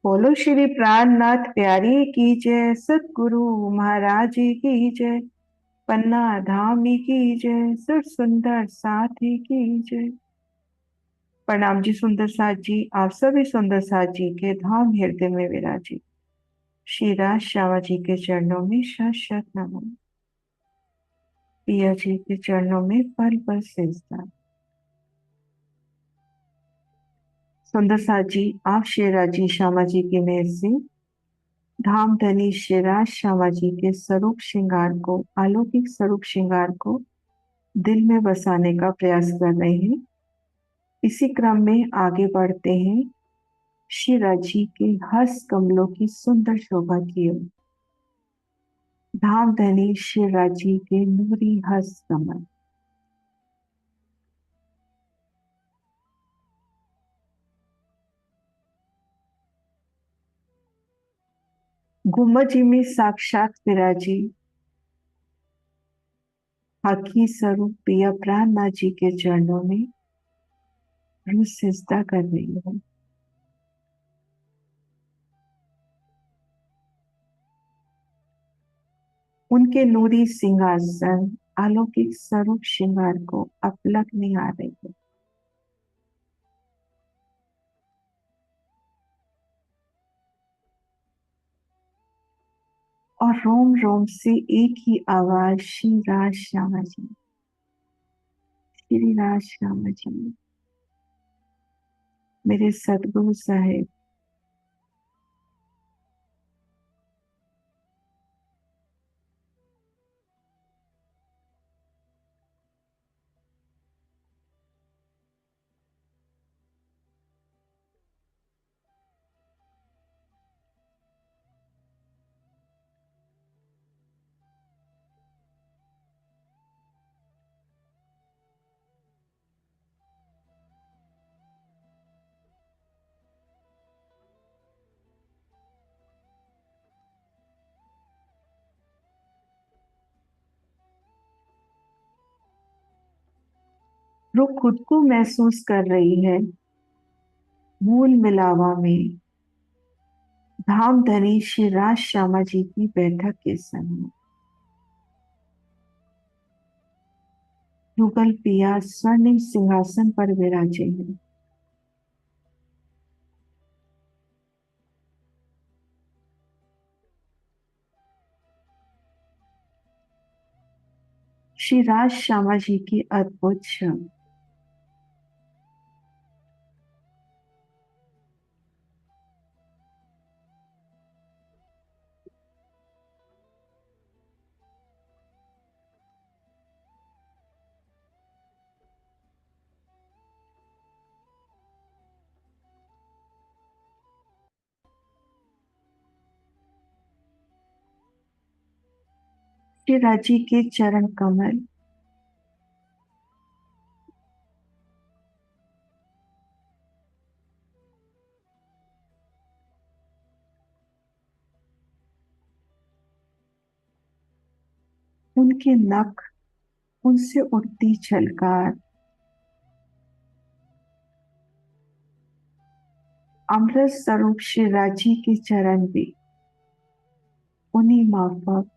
बोलो श्री प्राणनाथ प्यारी की जय, सतगुरु महाराज जी की जय, पन्ना धाम की जय, सुर सुंदर साथी की जय। प्रणाम जी सुंदर साथ जी, आप सभी सुंदर साथ जी के धाम हृदय में विराजी श्री राज श्यामा जी के चरणों में शत शत नमन। पिया जी के चरणों में पल पल सिजदा। सुंदर साथ जी, आप श्री राज जी श्यामा जी की मेहर से धाम धनी श्री राज श्यामा जी के स्वरूप श्रृंगार को, अलौकिक स्वरूप श्रृंगार को दिल में बसाने का प्रयास कर रहे हैं। इसी क्रम में आगे बढ़ते हैं श्री राज जी के हस्त कमलों की सुंदर शोभा की ओर। धाम धनी श्री राज जी के नूरी हस्त कमल। गुम्बद जी में साक्षात विराजी हकी स्वरूप पिया प्राणनाथ जी के चरणों में रूह सिजदा कर रही है। उनके नूरी सिंहासन अलौकिक स्वरूप श्रृंगार को अपलक निहार रही है। और रोम रोम से एक ही आवाज, श्री राज श्यामा जी, श्री राज श्यामा जी, मेरे सदगुरु साहेब। वो खुद को महसूस कर रही है मूल मिलावा में, धाम धनी श्री राज श्यामा जी की बैठक के समय। युगल पिया स्वर्णिम सिंहासन पर विराजे हैं। श्री राज श्यामा जी की अद्भुत शब्द। श्री राज जी के चरण कमल। उनके नख, उनसे उड़ती झलकार, अमृत स्वरूप श्री राज जी के चरण भी उन्हीं माफक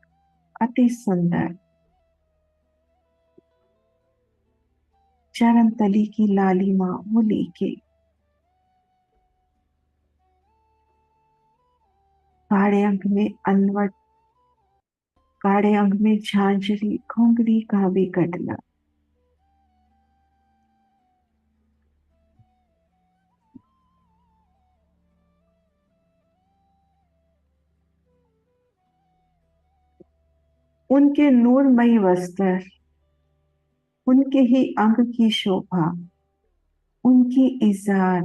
अति सुंदर। चरण तली की लालिमा वो लेके काढ़े अंग में अनवट, काढ़े अंग में झांझरी घुंघरी का भी गडला। उनके नूरमयी वस्त्र, उनके ही अंग की शोभा, उनकी इजार,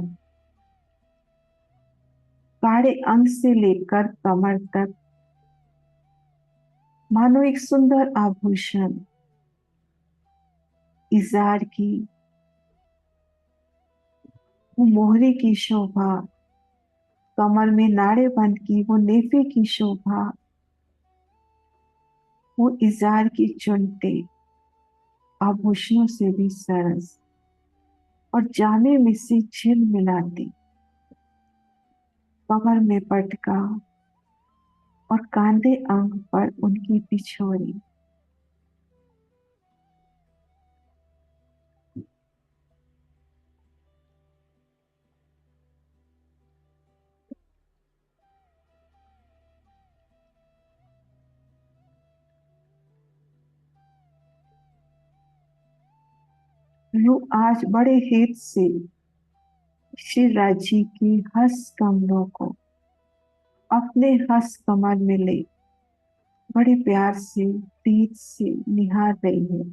काढ़े अंग से लेकर कमर तक मानो एक सुंदर आभूषण। इजार की वो मोहरे की शोभा, कमर में नाड़े बंद की वो नेफे की शोभा, वो इजार की चुनटे आभूषणों से भी सरस और जाने में से झिलमिलाती। कमर में पटका और कांधे अंग पर उनकी पिछोरी। रू आज बड़े हित से श्री राजी की हस्त कमलों को अपने हस्त कमल में ले बड़े प्यार से प्रीत से निहार रही है।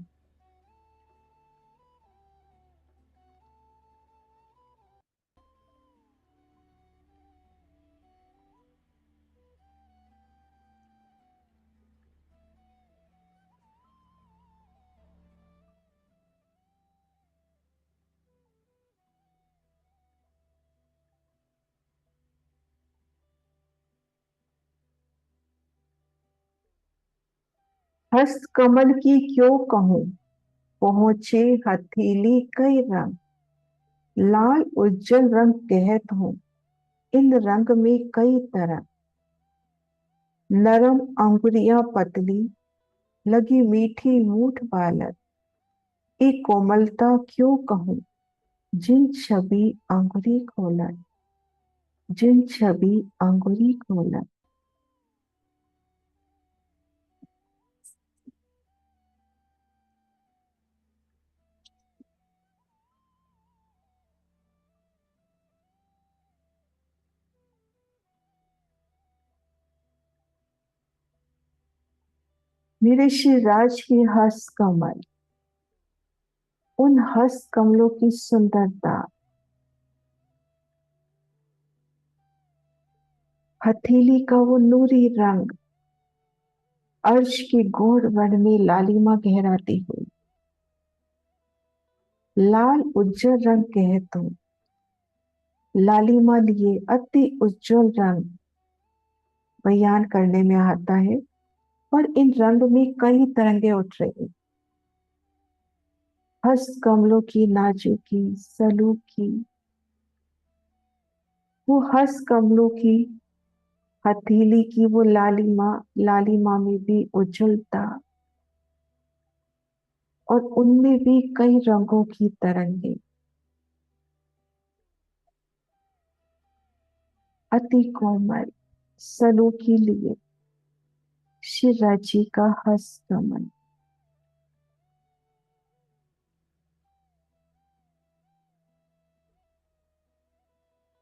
हस्त कमल की क्यों कहूँ, पहुंचे हथेली कई रंग, लाल उज्जवल रंग कहत हूँ, इन रंग में कई तरह। नरम अंगुरियां पतली, लगी मीठी मूठ बालक, एक कोमलता क्यों कहूँ, जिन छवि अंगुरी खोलत, जिन छवि अंगुरी खोलत। मेरे श्री राज की हस्त कमल, उन हस्त कमलों की सुंदरता, हथेली का वो नूरी रंग, अर्श की गौर वन में लालिमा गहराती हुई, लाल उज्जवल रंग कहे तो लालिमा लिए अति उज्जवल रंग बयान करने में आता है। और इन रंग में कई तरंगे उठ रही, हस्त कमलों की नाजुकी सलूकी, वो हस्त कमलों की हथेली की वो लालिमा, लालिमा में भी उज्जवलता और उनमें भी कई रंगों की तरंगे, अति कोमल सलूकी लिए श्री राजी का हस्त कमल।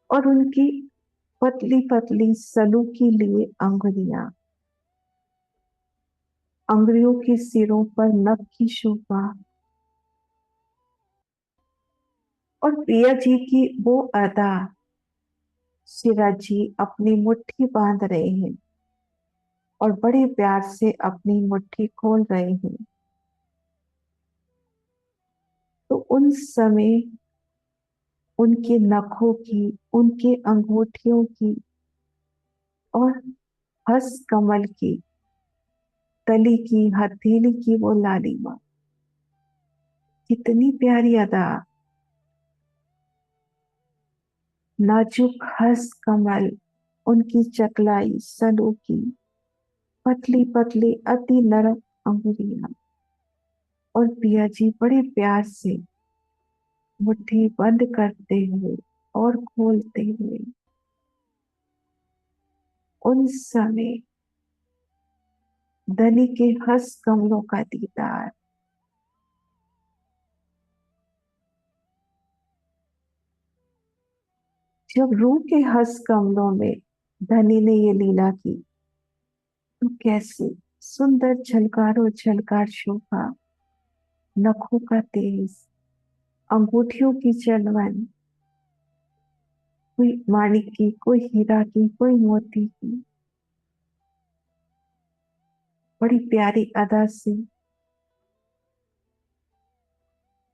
और उनकी पतली पतली सलूकी लिए अंगुलियां, अंगुलियों के सिरों पर नख की शोभा, और प्रिया जी की वो अदा, सिराज जी अपनी मुट्ठी बांध रहे हैं और बड़े प्यार से अपनी मुट्ठी खोल रहे हैं। तो उन समय उनके नखों की, उनके अंगूठियों की और हस्त कमल की तली की हथेली की वो लालिमा, कितनी प्यारी अदा, नाजुक हस्त कमल, उनकी चकलाई सनों की पतली पतली अति नरम अंगुलियां, और पिया जी बड़े प्यार से मुट्ठी बंद करते हुए और खोलते हुए। उन समय धनी के हस्त कमलों का दीदार, जब रूह के हस्त कमलों में धनी ने ये लीला की, तो कैसे सुंदर झलकारो झलकार शोभा, नखों का तेज, अंगूठियों की चलवन, कोई माणिक की, कोई हीरा की, कोई मोती की, बड़ी प्यारी अदा से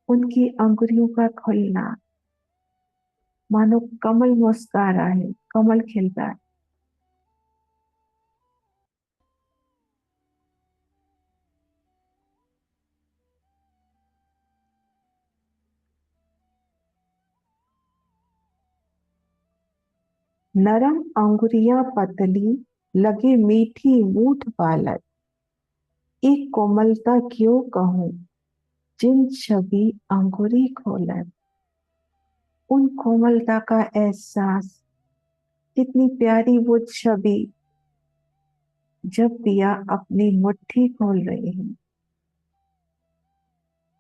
उनकी अंगुरियों का खुलना, मानो कमल मुस्कुरा रहा है, कमल खिल रहा है। नरम अंगुरियां पतली, लगे मीठी मूठ बालक। एक कोमलता क्यों कहूँ, जिन छवि अंगुरी खोलत। उन कोमलता का एहसास, कितनी प्यारी वो छवि, जब पिया अपनी मुट्ठी खोल रहे हैं,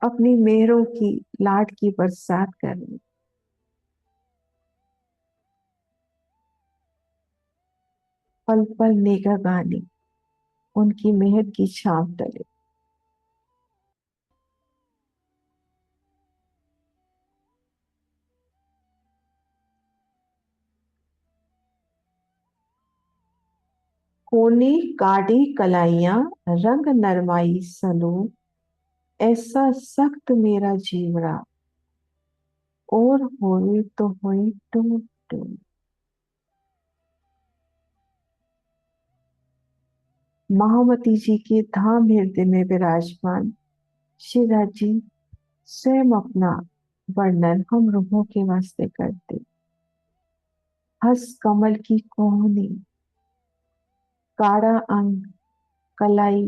अपनी मेहरों की लाड की बरसात कर रहे हैं। पल पल नेगा गानी, उनकी मेहर की छांव तले। कोने काड़ी कलाइयां, रंग नरमाई सलो। ऐसा सख्त मेरा जीवड़ा, और होए तो होए टूट टूट। महामती जी के धाम हृदय में विराजमान शिवराज जी स्वयं अपना वर्णन हम रूहों के वास्ते करते। हस कमल की कोहनी, काड़ा अंग, कलाई,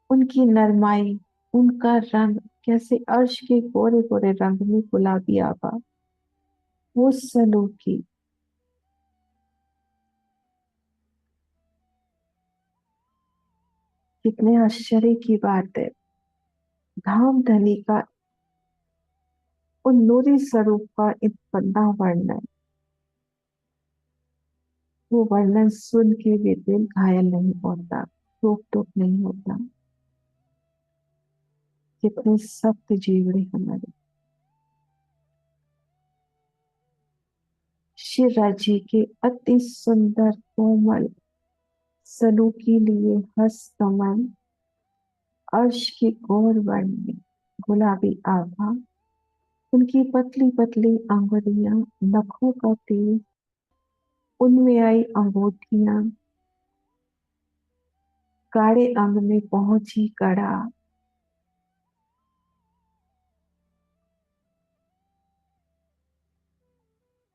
उनकी नरमाई, उनका रंग कैसे अर्श के गोरे गोरे रंग में गुलाबी आभा। वो सलूकी, कितने आश्चर्य की बात है। धाम धनी का उन नूरी स्वरूप का इतना वर्णन, वो वर्णन सुन के भी दिल घायल नहीं होता, टूक टूक नहीं होता। कितने सख्त जीवड़े हमारे। शिवराज जी के अति सुंदर कोमल सलूकी लिए हस कमल, अर्श की गोर वर्ण में गुलाबी आभा। उनकी पतली पतली अंगुलियां, नखों का तेज, उनमें आई अंगूठियां, काड़े अंग में पहुंची कड़ा।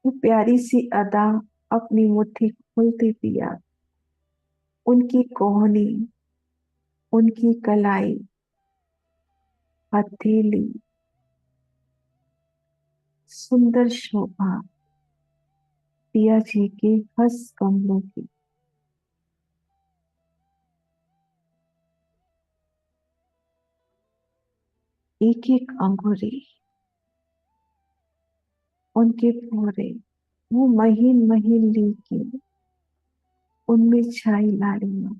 वो प्यारी सी अदा, अपनी मुट्ठी खोलते पिया। उनकी कोहनी, उनकी कलाई, हथेली, सुंदर शोभा पिया जी के हंस कमलों की। एक एक अंगूरी, उनके फोरे, वो महीन महीन लीकी, उनमें छाई लालिमा।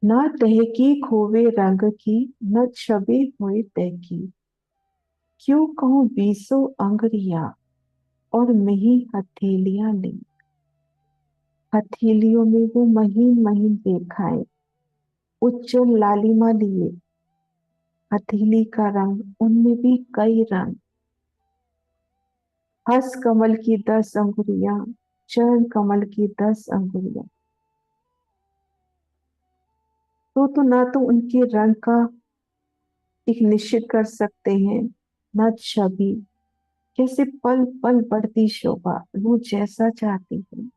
न तहकीक होवे रंग की, न छबे हुए तहकी। क्यों कहूँ बीसों अंगरिया, और मिही हथेलियां ली। हथेलियों में वो महीन महीन रेखाएं, उज्जवल लालिमा लिए। हथेली का रंग, उनमें भी कई रंग। हस कमल की 10 अंगुरियां, चरण कमल की 10 अंगुरियां। तो ना तो उनके रंग का एक निश्चित कर सकते हैं, न छवि, कैसे पल पल बढ़ती शोभा, वो जैसा चाहती है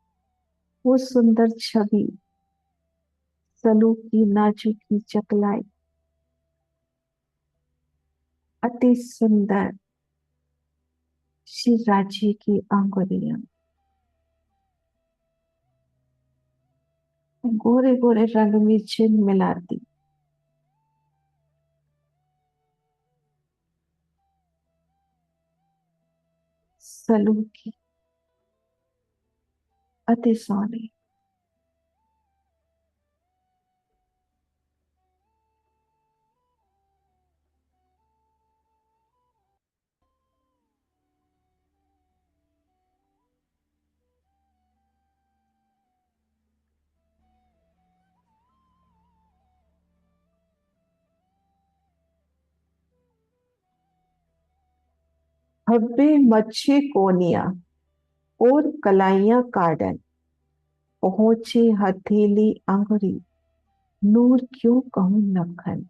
वो सुंदर छवि, सलूक की नाजुकी चकलाई, अति सुंदर श्री राज्य की अंगुलियां, गोरे गोरे रंग में छिल मिलाती। सलूक की अति सोनी। हब्बे मच्छे कोनिया और कलाइयां काटन, पहुंचे हथेली अंगुरी, नूर क्यों कहूं नखन।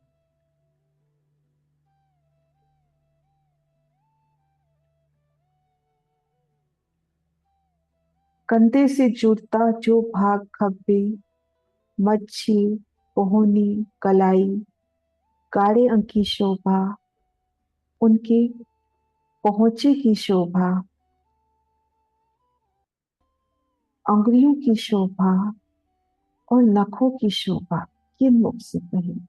कंधे से जुड़ता जो भाग खब्बे, मच्छी, पोहनी, कलाई, गाढ़े अंक की शोभा, उनके पहुंचे की शोभा, अंगुलियों की शोभा और नखों की शोभा, किन मुख से कही।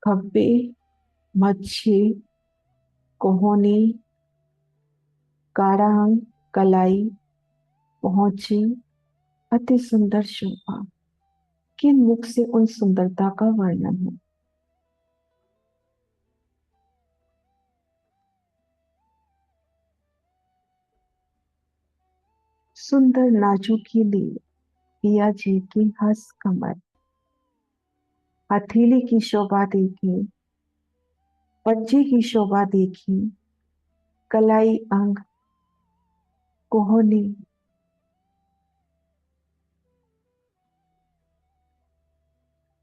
खब्बे, मच्छी, कोहनी, गाढ़ा अंग, कलाई, पहुंची, अति सुंदर शोभा, किन मुख से उन सुंदरता का वर्णन है। सुंदर नाजुकी ली, पिया जी की हंस कमर, हथेली की शोभा देखी, पंजे की शोभा देखी, कलाई अंग, कोहनी,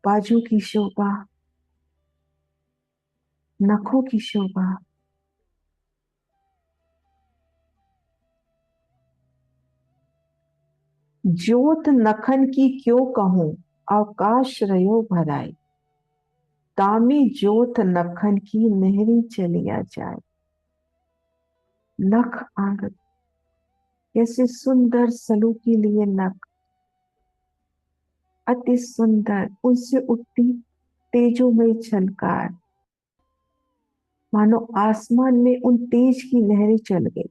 बाजू की शोभा, नखों की शोभा, ज्योत नखन की क्यों कहूं, आकाश रयो भराए, दामी ज्योत नखन की नहरी चलिया जाए। नख अंग, कैसे सुंदर सलूकी लिए नख, अति सुंदर, उनसे उठती तेजोमय झलकार, मानो आसमान में उन तेज की लहरें चल गई।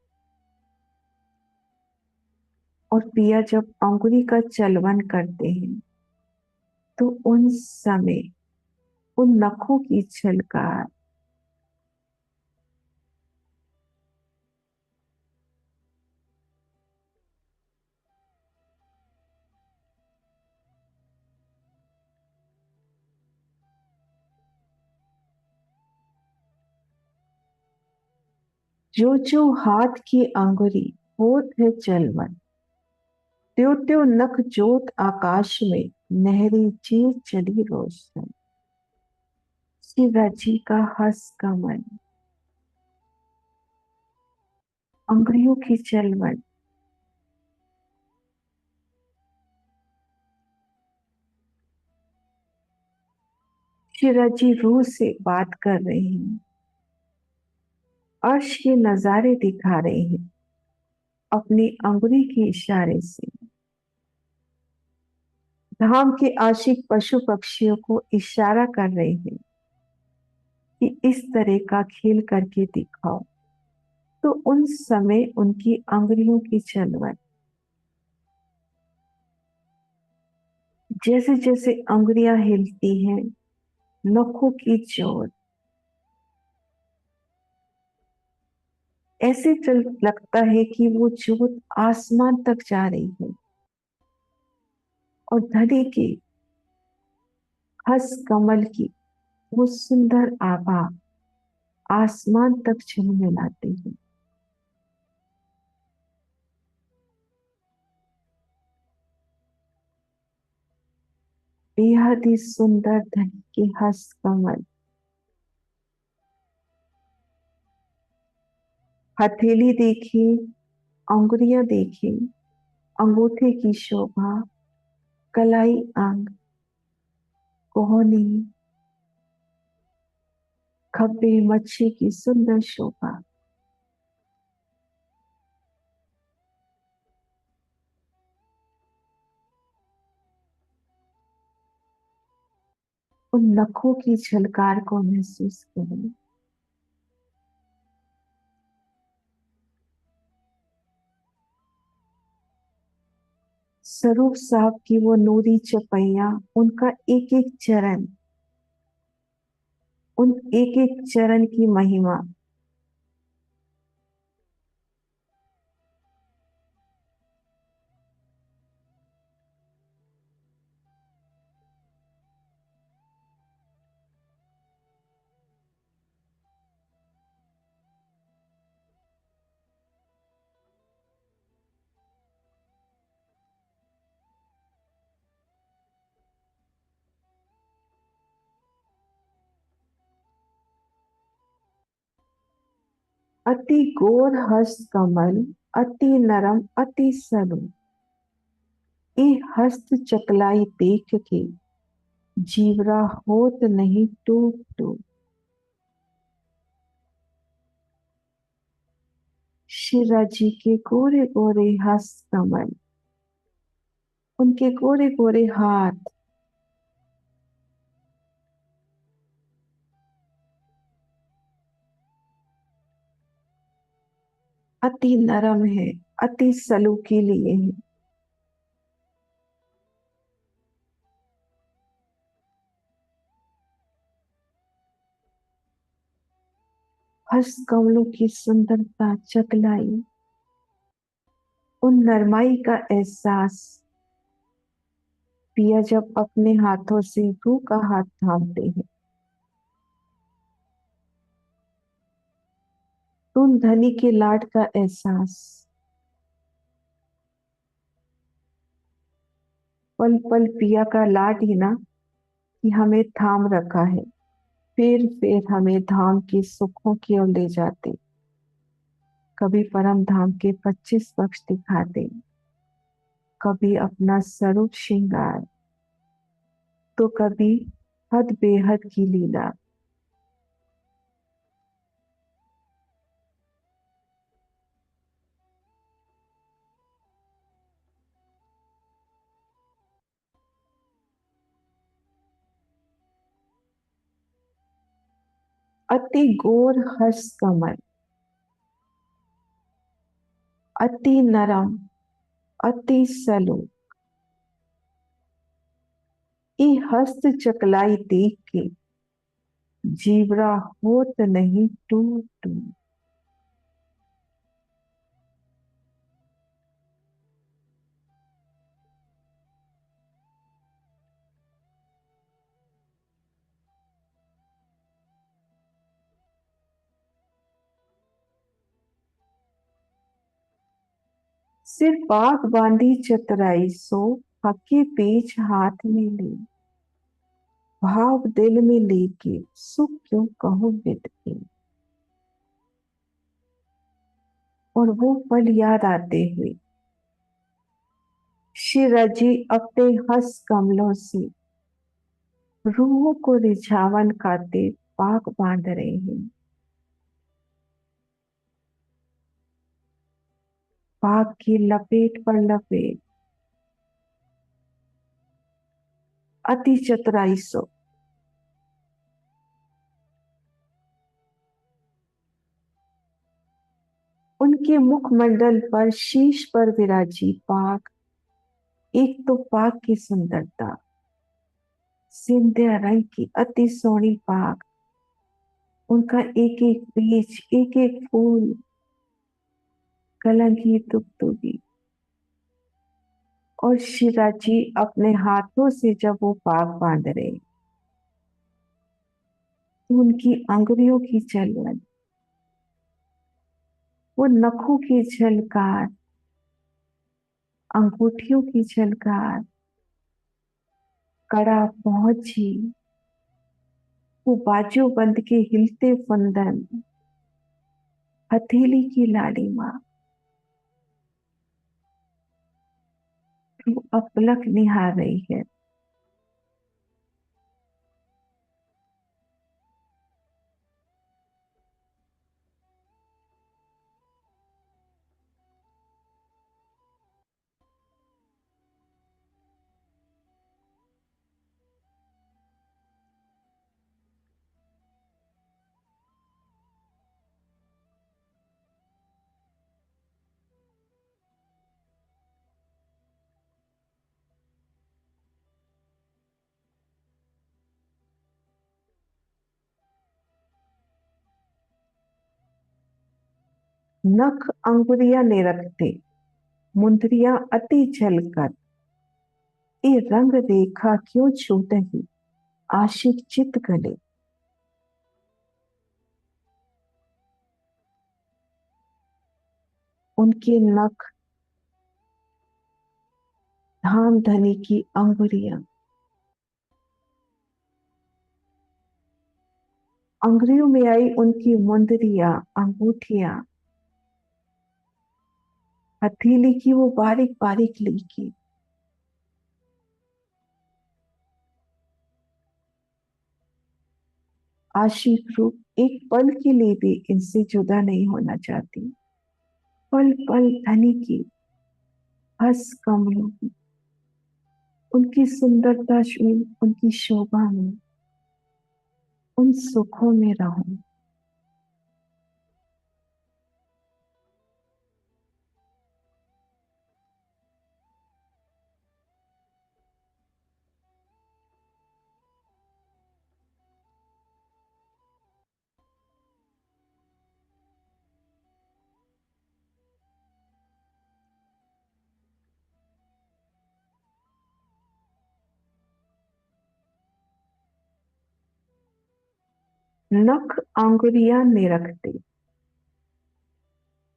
और पिया जब अंगुली का चलवन करते हैं तो उन समय उन नखों की झलकार, जो जो हाथ की अंगुरी होत है चलवन, त्यों त्यों नख जोत आकाश में, नहरी चीर चली रोशन। शिवाजी का हंस कमल, अंगुरियों की चलवन, शिवाजी रूह से बात कर रहे हैं, अर्श के नजारे दिखा रहे हैं अपनी अंगुली के इशारे से। धाम के आशिक पशु पक्षियों को इशारा कर रहे हैं कि इस तरह का खेल करके दिखाओ। तो उन समय उनकी अंगुलियों की चलवन, जैसे जैसे अंगुलियां हिलती हैं, नखों की जोर, ऐसे चल लगता है कि वो जोत आसमान तक जा रही है और धनी के हंस कमल की वो सुंदर आभा आसमान तक झिलमिलाती है। बेहद ही सुंदर धनी की हंस कमल, हथेली देखी, अंगुलियां देखी, अंगूठे की शोभा, कलाई अंग, कोहनी, खब्बे मच्छी की सुंदर शोभा, उन नखों की झलकार को महसूस करें। स्वरूप साहब की वो नूरी चपैया, उनका एक एक चरण, उन एक एक चरण की महिमा, अति गोर हस्त कमल, अति नरम अति सरू, ए हस्त चकलाई देख के, जीवरा होत नहीं टूक टूक। शिरा जी के गोरे गोरे हस्त कमल, उनके गोरे गोरे हाथ अति नरम है, अति सलूकी लिए हैं। हस्त कमलों की सुंदरता चकलाई, उन नरमाई का एहसास पिया जब अपने हाथों से रूह का हाथ थामते हैं, तो उन धनी के लाड का एहसास पल पल पिया का लाड ही ना कि हमें थाम रखा है, फिर हमें धाम के सुखों की ओर ले जाते। कभी परम धाम के 25 पक्ष दिखाते, कभी अपना स्वरूप श्रृंगार, तो कभी हद बेहद की लीला। अति गोर हर्ष कमल, अति नरम अति सलो, ई हस्त चकलाई देख के, जीवरा होत नहीं टू टू। सिर बाग बांधी चतुराई सो, हकी पेच हाथ में ले, भाव दिल में लेके सुख क्यों कहो बित के। और वो पल याद आते हुए शिरजी अपने हंस कमलों से रूहों को रिझावन खाते पाक बांध रहे हैं। पाक की लपेट पर लपेट, अति चतुराई सो, उनके मुखमंडल पर शीश पर विराजी पाक। एक तो पाक की सुंदरता, सिंधिया रंग की अति सोहनी पाक, उनका एक एक बीज एक एक फूल कलंकी तुगतुगी। और शिराजी अपने हाथों से जब वो पाक बांध रहे, तो उनकी अंगुलियों की चलन, वो नखों की झलकार, अंगूठियों की झलकार, कड़ा पहुंची, वो बाजू बंद के हिलते फंदन, हथेली की लालिमा, वो अपलक निहार रही है। नख अंगुरियां ने रखते, मुंदरियां अति झलकर, ये रंग रेखा क्यों छूट ही आशिक चित गले। उनके नख धाम धनी की अंगुरियां, अंगुरियों में आई उनकी मुंदरियां, अंगूठियां, हथेली की वो बारीक बारीक लीकी। आशिक रूप एक पल के लिए भी इनसे जुदा नहीं होना चाहती। पल पल धनी की हंस कमलों की, उनकी सुंदरता में, उनकी शोभा में, उन सुखों में रहूं। नख आंगुरियां ने रखते,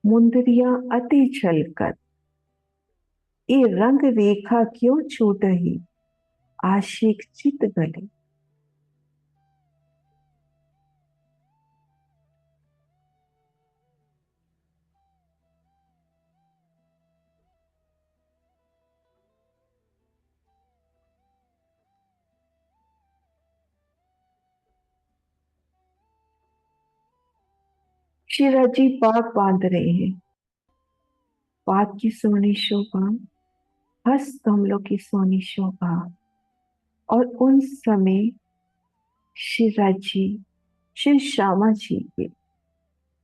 मुंदरियां अति छलकत, ये रंग रेखा क्यों छूट रही, आशिक चित गले। शिराजी पाग बांध रहे हैं, पाग की सोनी शोभा, हस्त कमलों की सोनी शोभा। और उन समय शिराजी श्री श्यामा जी के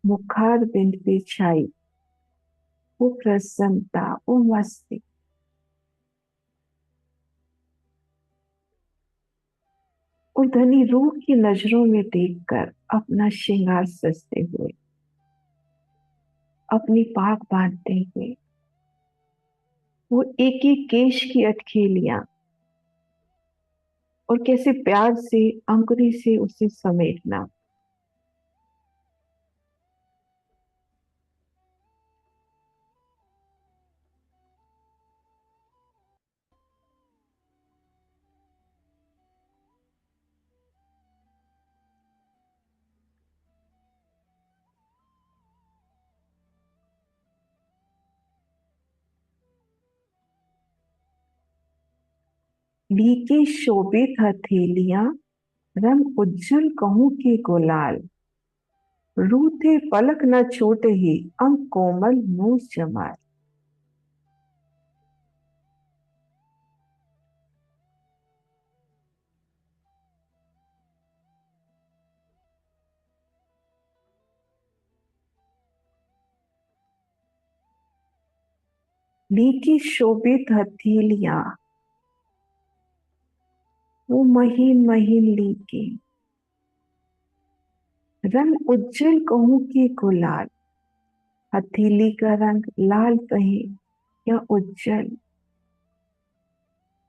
मुखार बिंद पे छाई वो प्रसन्नता, वो मस्ती। और धनी रूह की नजरों में देखकर अपना श्रृंगार सजते हुए, अपनी पाक बांधते हुए, वो एक एक केश की अटखेलियां और कैसे प्यार से अंकुरी से उसे समेटना। लीके शोभित हथेलियां, रंग उज्जवल कहूं के गुलाल, रूठे पलक न छोटे ही अंग कोमल मूस जमाल। लीकी शोभित हथेलियां, वो महीन महीन लीके, रंग उज्जवल कहूं के गुलाल। हथेली का रंग लाल कहे या उज्जवल,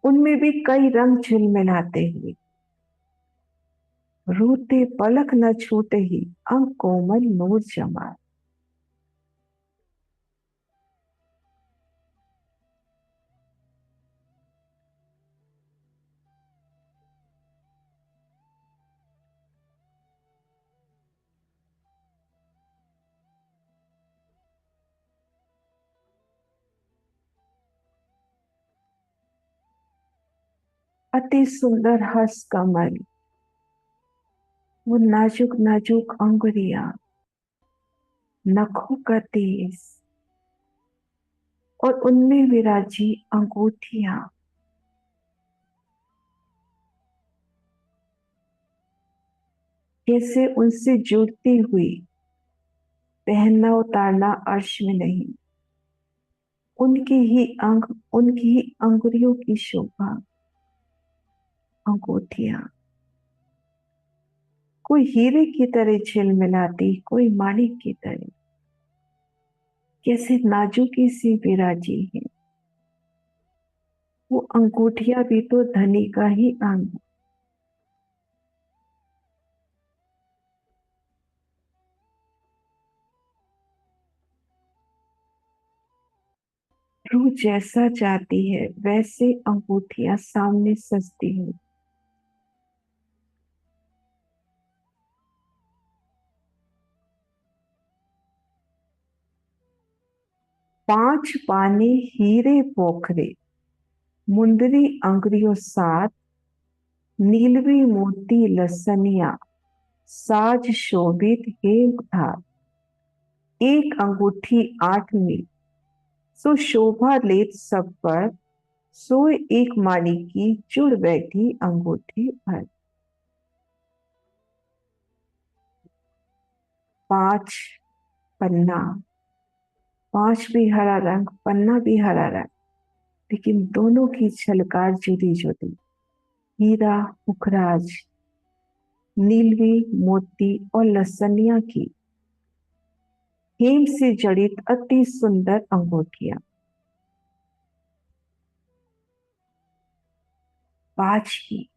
उनमें भी कई रंग झिलमिलाते हुए, रूठे पलक न छूटे ही अंग कोमल नूर जमाल। अति सुंदर हस कमल, वो नाजुक नाजुक अंगुरिया, नखों का तेज, और उनमें विराजी अंगूठियां, कैसे उनसे जुड़ती हुई, पहनना उतारना अर्श में नहीं। उनके ही अंग, उनकी ही अंगुरियों की शोभा, अंगूठियां कोई हीरे की तरह झिलमिलाती, कोई माणिक की तरह, कैसे नाजुकी सी विराजी है। वो अंगूठियां भी तो धनी का ही अंग। रूह जैसा चाहती है वैसे अंगूठियां सामने सजती हैं। पांच पाने हीरे पोखरे, मुंदरी अंगुरियों सात, नीलवी मोती लसनिया, साज शोभित हेम था। एक अंगूठी आठवीं, सो शोभा लेत सब पर, सोए एक मानी की जुड़ बैठी अंगूठी भर। पांच पन्ना, पांच भी हरा रंग, पन्ना भी हरा रंग, लेकिन दोनों की झलकार जुदी जुदी। हीरा पुखराज, नीलवी मोती और लसनिया की हेम से जड़ित अति सुंदर अंगूठियां। पांच की,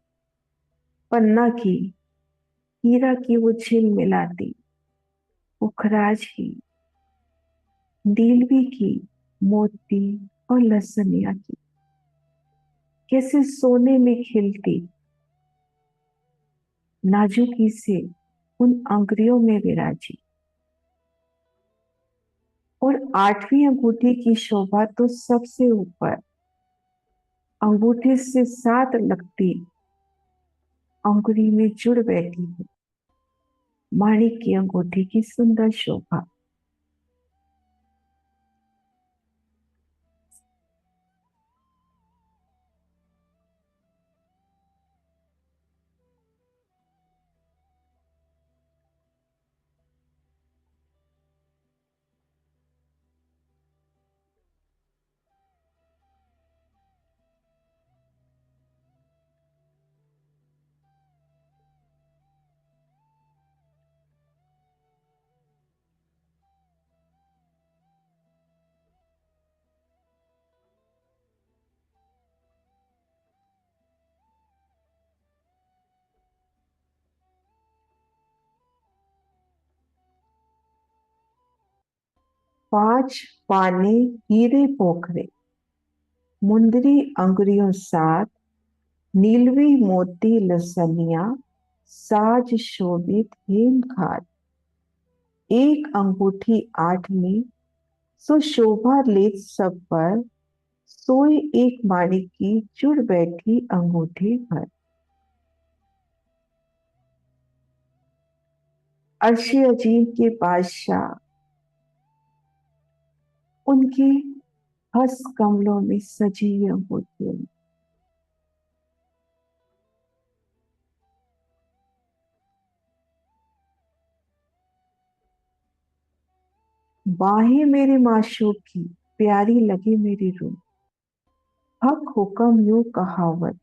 पन्ना की, हीरा की वो झिल मिलाती, पुखराज की, नीलवी की, मोती और लसनिया की कैसे सोने में खिलती नाजुकी से उन अंगुरियों में विराजी। और आठवीं अंगूठी की शोभा तो सबसे ऊपर, अंगूठे से सात लगती अंगुरी में जुड़ बैठी है माणिक की अंगूठी की सुंदर शोभा। पांच पाने हीरे पोखरे, मुंदरी अंगुरियों सात, नीलवी मोती लसनिया, साज शोभित हेम खाद। एक अंगूठी आठवीं, सो शोभा लेत सब पर, सोई एक माणिक की जुड़ बैठी अंगूठी भर। अर्शी अजीम के बादशाह उनकी हस्त कमलों में सजी अंगूठियों में। बाहें मेरे माशूक की प्यारी लगी मेरी रूह, हक हुक्म यूं कहावत,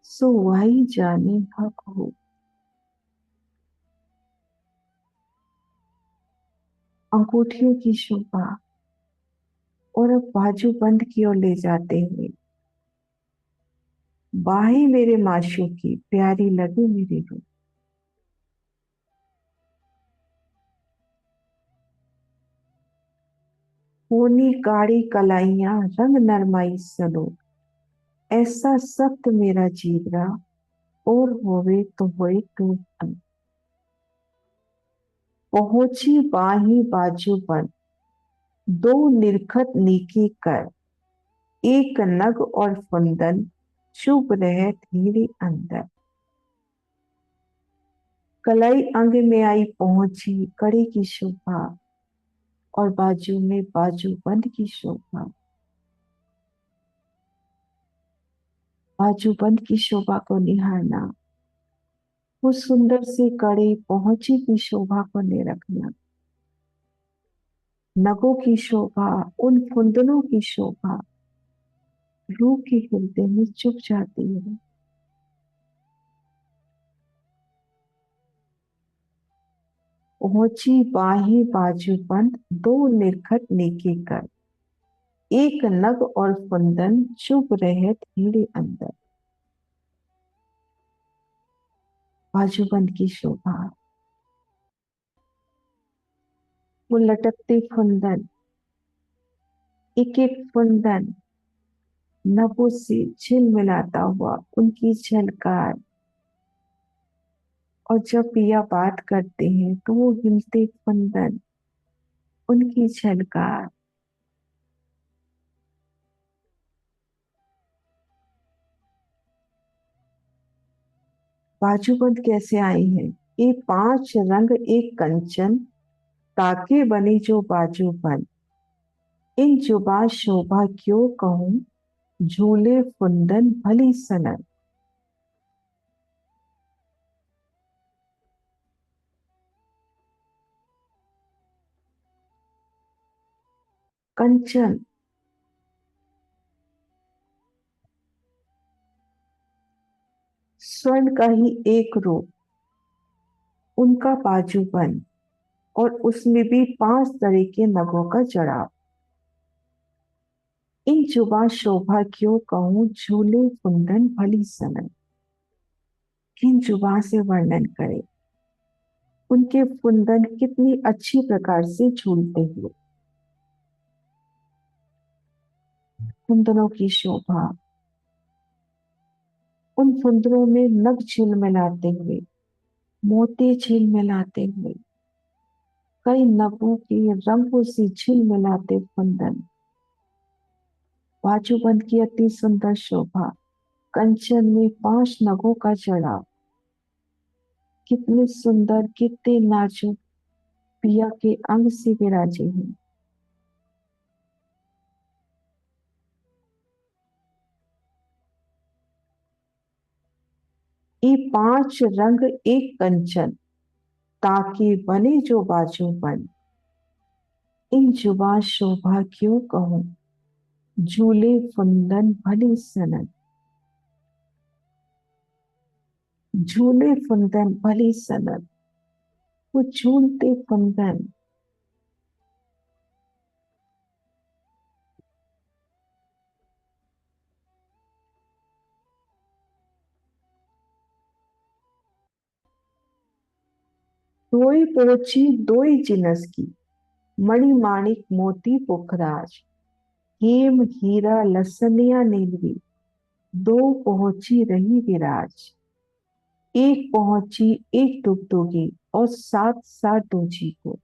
सो वही जाने हक हो। अंगूठियों की शोभा और अब बाजू बंद की ओर ले जाते हुए, बाहें मेरे माशूक की प्यारी लगी मेरी रूह। होनी गाढ़ी कलाइयां रंग नरमाई सलो, ऐसा सख्त मेरा जीवरा, और होवे तो होए टूट टूट। पहुंची बाही बाजू बंद, दो निरखत नीकी कर, एक नग और फुंदन, चुप रहे धीरे अंदर। कलाई अंग में आई पहुंची कड़ी की शोभा, और बाजू में बाजू बंद की शोभा। बाजू बंद की शोभा को निहारना, उस सुंदर से कड़ी पहुंची की शोभा को निरखना, नगों की शोभा, उन फुंदनों की शोभा रूह के हृदय में चुप जाती है। पहुंची बाही बाजू बंद, दो निरखत नेकी कर, एक नग और फुंदन, चुप रहे धीरे अंदर। बाजूबंद की शोभा, वो लटकते फुंदन, एक एक फुंदन नभों से झिलमिलाता हुआ उनकी झलकार। और जब पिया बात करते हैं तो वो हिलते फुंदन, उनकी झलकार बाजूबंद कैसे आई है? ये पांच रंग एक कंचन, ताके बने जो बाजूबंद। इन जुबा शोभा क्यों कहूँ, झूले फुंदन भली सनन। कंचन, स्वर्ण का ही एक रूप, उनका बाजूबंद, और उसमें भी पांच तरह के नगों का जड़ाव। इन जुबा शोभा क्यों कहूँ, झूले फुंदन भली सनन। किन जुबा से वर्णन करे, उनके फुंदन कितनी अच्छी प्रकार से झूलते हुए। फुंदनों की शोभा, उन फुंदनों में नग झिलमिलाते हुए, मोती झिलमिलाते हुए, कई नगों के रंगों से झिलमिलाते फुंदन। बाजूबंद की अति सुंदर शोभा, कंचन में पांच नगों का जड़ाव। कितने सुंदर, कितने नाजुक पिया के अंग से विराजे हैं। ये पांच रंग एक कंचन, ताकि बने जो बाजूबंद। इन जुबा शोभा क्यों कहूँ, झूले फुंदन भली सनन। झूले फुंदन भली सनन, वो झूलते फुंदन। दोई पोची दोई जिनस की, मणि माणिक मोती पुखराज। हेम हीरा लसनिया नीलवी, दो पहुंची रही विराज। एक पहुंची एक दुगदुगी, और सात सात दूजी को।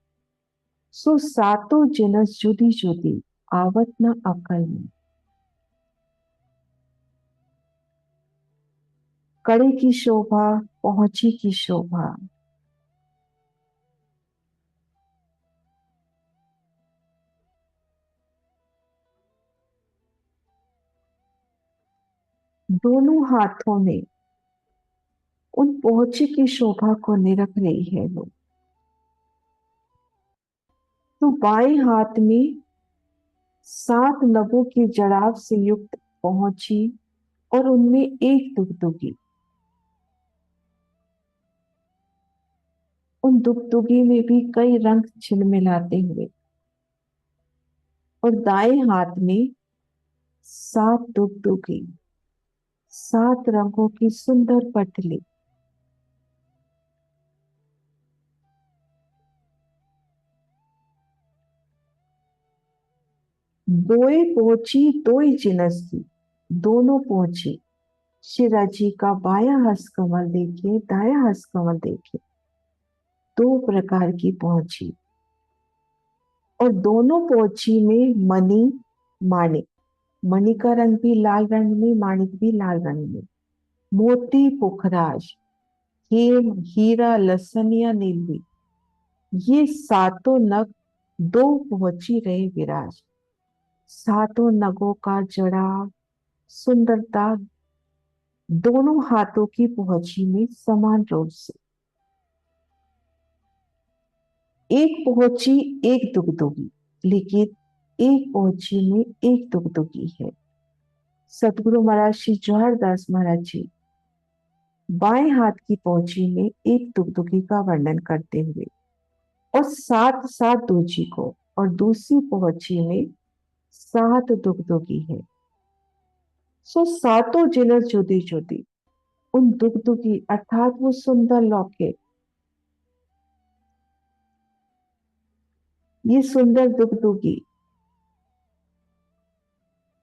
सो सातों जिनस जुदी जुदी, आवत न अकल में। कड़े की शोभा, पहुंची की शोभा, दोनों हाथों में उन पहुंची की शोभा को निरख रही है वो। तो बाएं हाथ में सात नभों की जड़ाव से युक्त पहुंची, और उनमें एक दुगदुगी। उन दुगदुगी में भी कई रंग झिलमिलाते हुए, और दाएं हाथ में सात दुगदुगी, सात रंगों की सुंदर पटली। दोए पोची दोई जिनस की, दोनों पोची। शिरा जी का बायां हस्तकमल देखिए, दायां हस्तकमल देखिए, दो प्रकार की पहुंची। और दोनों पोची में मणि माणिक, मणि का रंग भी लाल रंग में, माणिक भी लाल रंग में। मोती पुखराज, हेम हीरा लसनिया नीलवी, ये सातों नग दो पहुंची रहे विराज। सातों नगों का जड़ाव, सुंदरता दोनों हाथों की पहुंची में समान रूप से। एक पहुंची एक दुगदुगी, लेकिन एक पहुंची में एक दुगदुगी है। सतगुरु महाराज श्री जवाहर दास महाराज जी बाएं हाथ की पहुंची में एक दुगदुगी का वर्णन करते हुए, और सात सात दूजी को, और दूसरी पहुंची में सात दुगदुगी है। सो सातों जिनस जुदी जुदी, उन दुगदुगी अर्थात वो सुंदर लौकिक, ये सुंदर दुगदुगी,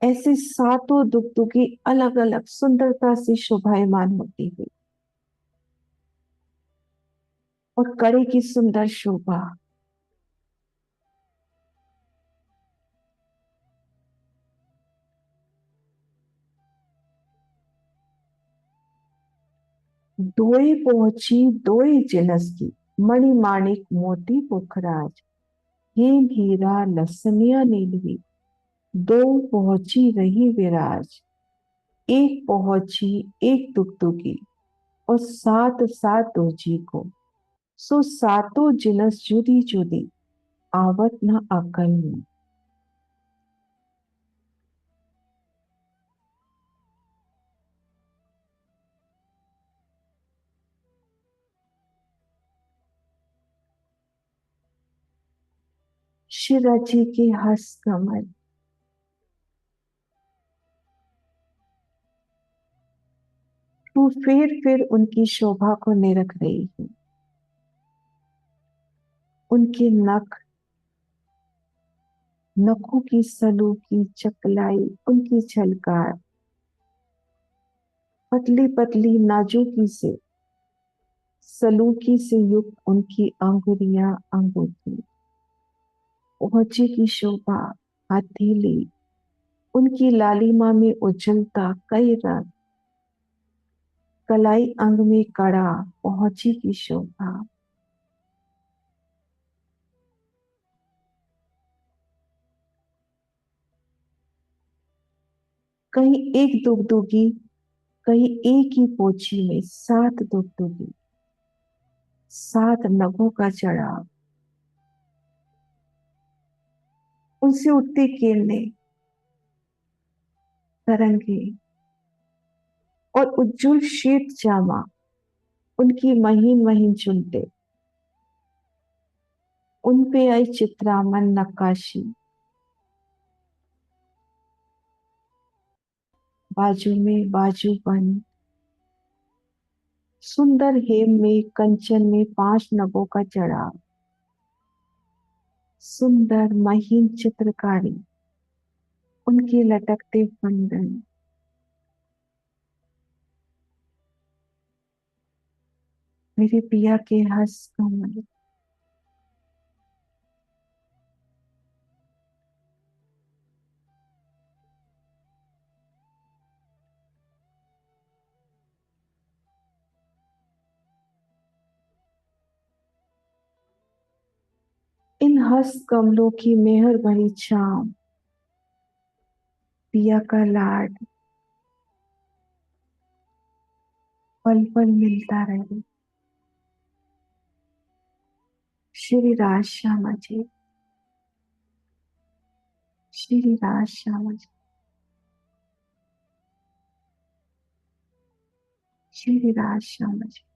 ऐसे सातों दुगदुगी अलग अलग सुंदरता से शोभायमान होती हुई, और कड़े की सुंदर शोभा। दोई पहुंची दोई जिनस की, मणि माणिक मोती पुखराज, हेम हीरा लसनिया नीलवी, दो पहुंची रही विराज। एक पहुंची एक दुगदुगी, और सात सात दोजी को, सो सातों जिनस जुदी जुदी, आवत न अकल में। शिरा जी के हंस कमल, तू फिर उनकी शोभा को निरख रही है। उनके नखों की सलूकी चकलाई, उनकी छलकार, पतली पतली नाजुकी से, सलूकी से युक्त उनकी अंगुरियां अंगूठी, पहुंची की शोभा हथेली, उनकी लालिमा में उज्जवलता कई रंग, कलाई अंग में कड़ा, पहुंची की शोभा। कहीं एक दुगदुगी, कहीं एक ही पोछी में सात दुगदुगी, सात नगों का चढ़ाव, उनसे उठती किरणें तरंगे, और उज्जवल शीत जामा, उनकी महीन महीन चुनटे, उन पे आई चित्रामन नक्काशी, बाजू में बाजू बन, सुंदर हेम में कंचन में पांच नगों का चढ़ाव, सुंदर महीन चित्रकारी, उनके लटकते फंदन, मेरे पिया के हंस कमल। इन हंस कमलों की मेहर भरी छाम, पिया का लाड पल पल मिलता रहे। श्री राज श्यामा जी, श्री राज श्यामा जी, श्री राज श्यामा जी।